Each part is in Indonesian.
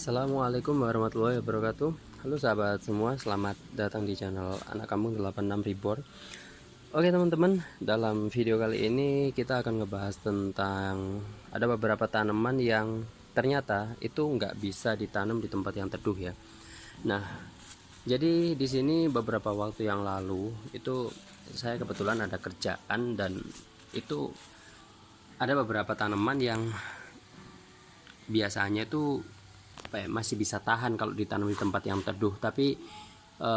Assalamualaikum warahmatullahi wabarakatuh. Halo sahabat semua, selamat datang di channel Anak Kampung 86 Reborn. Oke teman-teman, dalam video kali ini kita akan ngebahas tentang ada beberapa tanaman yang ternyata itu nggak bisa ditanam di tempat yang teduh ya. Nah, jadi di sini beberapa waktu yang lalu itu saya kebetulan ada kerjaan dan itu ada beberapa tanaman yang biasanya itu masih bisa tahan kalau ditanam di tempat yang teduh, tapi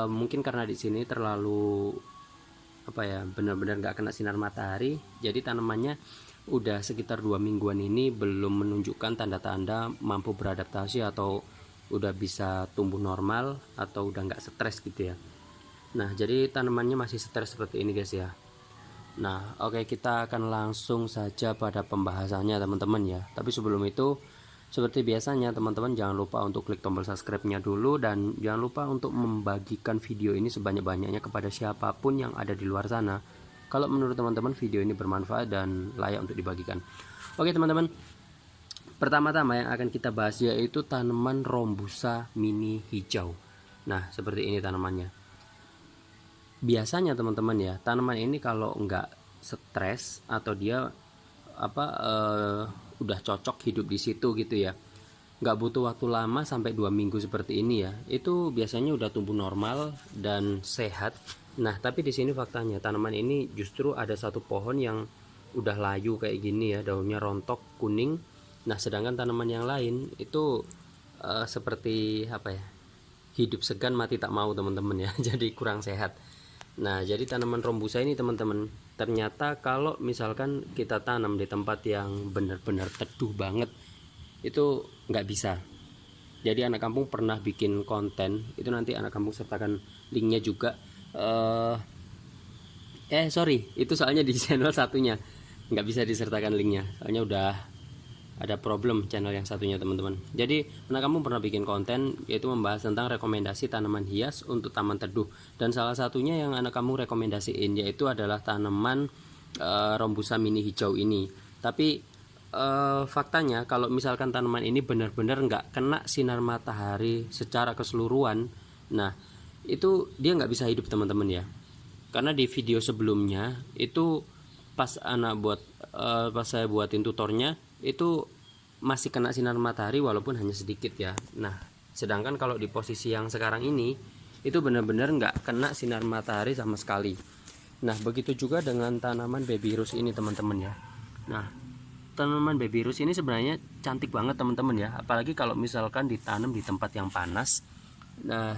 mungkin karena di sini terlalu benar-benar nggak kena sinar matahari, jadi tanamannya udah sekitar 2 mingguan ini belum menunjukkan tanda-tanda mampu beradaptasi atau udah bisa tumbuh normal atau udah nggak stres gitu ya. Nah, jadi tanamannya masih stres seperti ini guys ya. Nah, oke, kita akan langsung saja pada pembahasannya teman-teman ya. Tapi sebelum itu, seperti biasanya teman-teman jangan lupa untuk klik tombol subscribe-nya dulu, dan jangan lupa untuk membagikan video ini sebanyak-banyaknya kepada siapapun yang ada di luar sana kalau menurut teman-teman video ini bermanfaat dan layak untuk dibagikan. Oke teman-teman, pertama-tama yang akan kita bahas yaitu tanaman Rombusa mini hijau. Nah, seperti ini tanamannya. Biasanya teman-teman ya, tanaman ini kalau nggak stres atau dia udah cocok hidup di situ gitu ya, nggak butuh waktu lama sampai 2 minggu seperti ini ya, itu biasanya udah tumbuh normal dan sehat. Nah, tapi di sini faktanya tanaman ini justru ada satu pohon yang udah layu kayak gini ya, daunnya rontok kuning. Nah, sedangkan tanaman yang lain itu seperti hidup segan mati tak mau teman-teman ya. Jadi kurang sehat. Nah, jadi tanaman Rombusa ini teman-teman, ternyata kalau misalkan kita tanam di tempat yang benar-benar teduh banget, itu nggak bisa. Jadi anak kampung pernah bikin konten, itu nanti anak kampung sertakan linknya juga. Sorry, itu soalnya di channel satunya, nggak bisa disertakan linknya, soalnya udah ada problem channel yang satunya teman-teman. Jadi anak kamu pernah bikin konten yaitu membahas tentang rekomendasi tanaman hias untuk taman teduh, dan salah satunya yang anak kamu rekomendasiin yaitu adalah tanaman Rombusa mini hijau ini. Tapi faktanya kalau misalkan tanaman ini benar-benar nggak kena sinar matahari secara keseluruhan, nah itu dia nggak bisa hidup teman-teman ya. Karena di video sebelumnya itu pas pas saya buatin tutornya itu masih kena sinar matahari walaupun hanya sedikit ya. Nah, sedangkan kalau di posisi yang sekarang ini itu benar-benar nggak kena sinar matahari sama sekali. Nah, begitu juga dengan tanaman baby rose ini teman-teman ya. Nah, tanaman baby rose ini sebenarnya cantik banget teman-teman ya, apalagi kalau misalkan ditanam di tempat yang panas. Nah,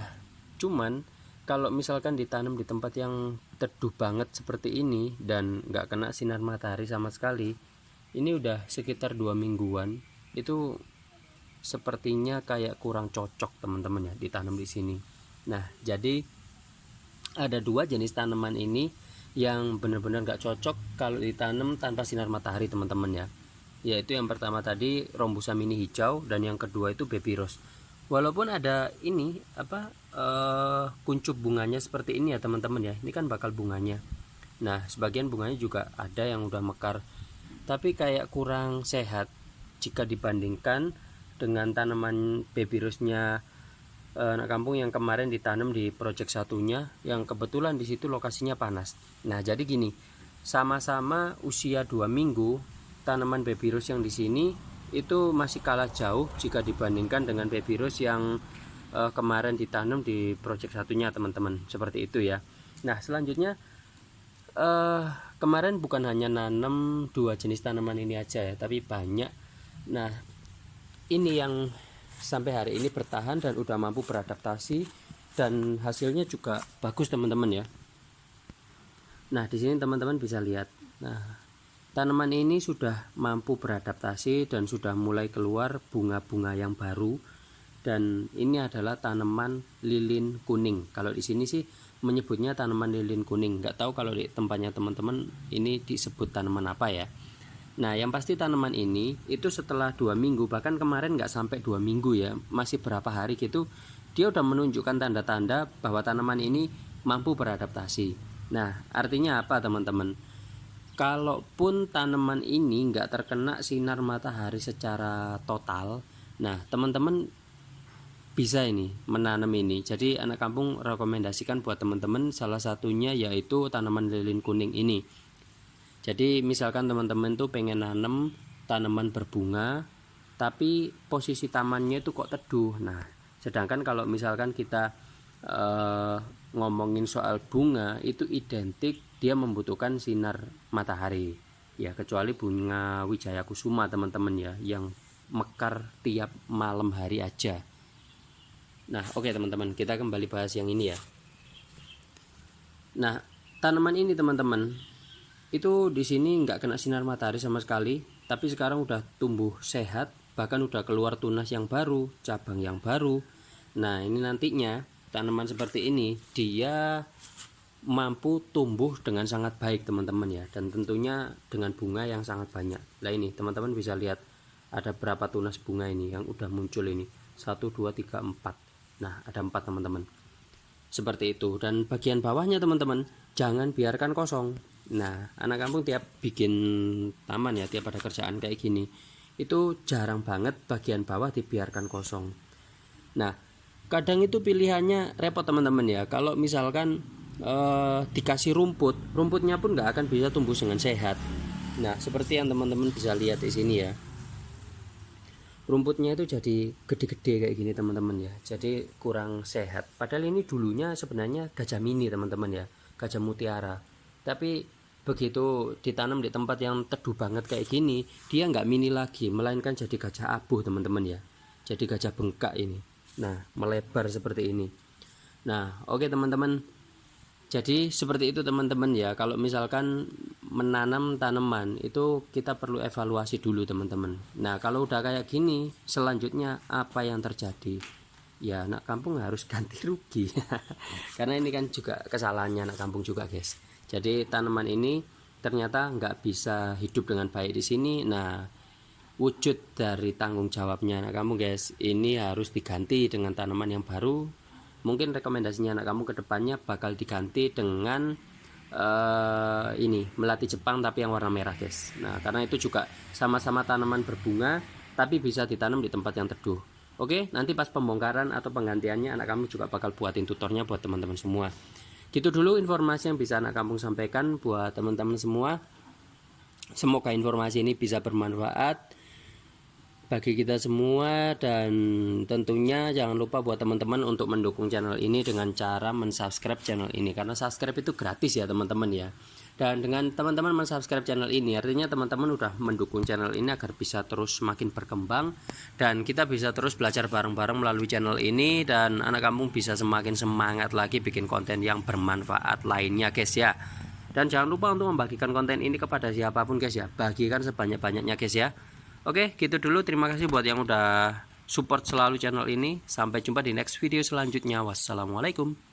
cuman kalau misalkan ditanam di tempat yang teduh banget seperti ini dan nggak kena sinar matahari sama sekali, ini udah sekitar 2 mingguan, itu sepertinya kayak kurang cocok teman-teman ya ditanam di sini. Nah, jadi ada 2 jenis tanaman ini yang benar-benar nggak cocok kalau ditanam tanpa sinar matahari teman-teman ya, yaitu yang pertama tadi Rombusa mini hijau, dan yang kedua itu baby rose. Walaupun ada ini kuncup bunganya seperti ini ya teman-teman ya, ini kan bakal bunganya. Nah, sebagian bunganya juga ada yang udah mekar, tapi kayak kurang sehat jika dibandingkan dengan tanaman baby rose-nya anak kampung yang kemarin ditanam di project satunya, yang kebetulan di situ lokasinya panas. Nah, jadi gini, sama-sama usia 2 minggu, tanaman baby rose yang di sini itu masih kalah jauh jika dibandingkan dengan baby rose yang kemarin ditanam di project satunya teman-teman, seperti itu ya. Nah, selanjutnya kemarin bukan hanya nanam 2 jenis tanaman ini aja ya, tapi banyak. Nah, ini yang sampai hari ini bertahan dan udah mampu beradaptasi dan hasilnya juga bagus teman-teman ya. Nah, di sini teman-teman bisa lihat. Nah, tanaman ini sudah mampu beradaptasi dan sudah mulai keluar bunga-bunga yang baru, dan ini adalah tanaman lilin kuning. Kalau di sini sih menyebutnya tanaman lilin kuning, nggak tahu kalau di tempatnya teman-teman ini disebut tanaman apa ya. Nah, yang pasti tanaman ini itu setelah 2 minggu, bahkan kemarin nggak sampai 2 minggu ya, masih berapa hari gitu, dia udah menunjukkan tanda-tanda bahwa tanaman ini mampu beradaptasi. Nah, artinya apa teman-teman? Kalaupun tanaman ini nggak terkena sinar matahari secara total, nah teman-teman bisa ini menanam ini. Jadi anak kampung rekomendasikan buat teman-teman, salah satunya yaitu tanaman lilin kuning ini. Jadi misalkan teman-teman tuh pengen nanam tanaman berbunga tapi posisi tamannya itu kok teduh. Nah, sedangkan kalau misalkan kita ngomongin soal bunga itu identik dia membutuhkan sinar matahari. Ya, kecuali bunga Wijaya Kusuma teman-teman ya, yang mekar tiap malam hari aja. Nah, oke teman-teman, kita kembali bahas yang ini ya. Nah, tanaman ini teman-teman itu di sini nggak kena sinar matahari sama sekali, tapi sekarang udah tumbuh sehat, bahkan udah keluar tunas yang baru, cabang yang baru. Nah, ini nantinya tanaman seperti ini dia mampu tumbuh dengan sangat baik teman-teman ya, dan tentunya dengan bunga yang sangat banyak. Nah, ini teman-teman bisa lihat ada berapa tunas bunga ini yang udah muncul ini. 1 2 3 4. Nah, ada 4 teman-teman. Seperti itu. Dan bagian bawahnya teman-teman jangan biarkan kosong. Nah, anak kampung tiap bikin taman ya, tiap ada kerjaan kayak gini, itu jarang banget bagian bawah dibiarkan kosong. Nah, kadang itu pilihannya repot teman-teman ya. Kalau misalkan dikasih rumputnya pun nggak akan bisa tumbuh dengan sehat. Nah, seperti yang teman-teman bisa lihat di sini ya, rumputnya itu jadi gede-gede kayak gini teman-teman ya, jadi kurang sehat. Padahal ini dulunya sebenarnya gajah mini teman-teman ya, gajah mutiara. Tapi begitu ditanam di tempat yang teduh banget kayak gini, dia nggak mini lagi, melainkan jadi gajah abuh teman-teman ya, jadi gajah bengkak ini. Nah, melebar seperti ini. Nah, oke teman-teman, jadi seperti itu teman-teman ya. Kalau misalkan menanam tanaman itu kita perlu evaluasi dulu teman-teman. Nah, kalau udah kayak gini, selanjutnya apa yang terjadi? Ya, anak kampung harus ganti rugi. Karena ini kan juga kesalahannya anak kampung juga guys. Jadi tanaman ini ternyata nggak bisa hidup dengan baik di sini. Nah, wujud dari tanggung jawabnya anak kampung guys, ini harus diganti dengan tanaman yang baru. Mungkin rekomendasinya anak kamu ke depannya bakal diganti dengan ini melati Jepang tapi yang warna merah guys. Nah, karena itu juga sama-sama tanaman berbunga tapi bisa ditanam di tempat yang teduh. Oke, nanti pas pembongkaran atau penggantiannya anak kamu juga bakal buatin tutornya buat teman-teman semua. Gitu dulu informasi yang bisa anak kampung sampaikan buat teman-teman semua. Semoga informasi ini bisa bermanfaat bagi kita semua, dan tentunya jangan lupa buat teman-teman untuk mendukung channel ini dengan cara mensubscribe channel ini, karena subscribe itu gratis ya teman-teman ya. Dan dengan teman-teman mensubscribe channel ini artinya teman-teman udah mendukung channel ini agar bisa terus semakin berkembang dan kita bisa terus belajar bareng-bareng melalui channel ini, dan anak kampung bisa semakin semangat lagi bikin konten yang bermanfaat lainnya guys ya. Dan jangan lupa untuk membagikan konten ini kepada siapapun guys ya, bagikan sebanyak-banyaknya guys ya. Oke, gitu dulu. Terima kasih buat yang udah support selalu channel ini. Sampai jumpa di next video selanjutnya. Wassalamualaikum.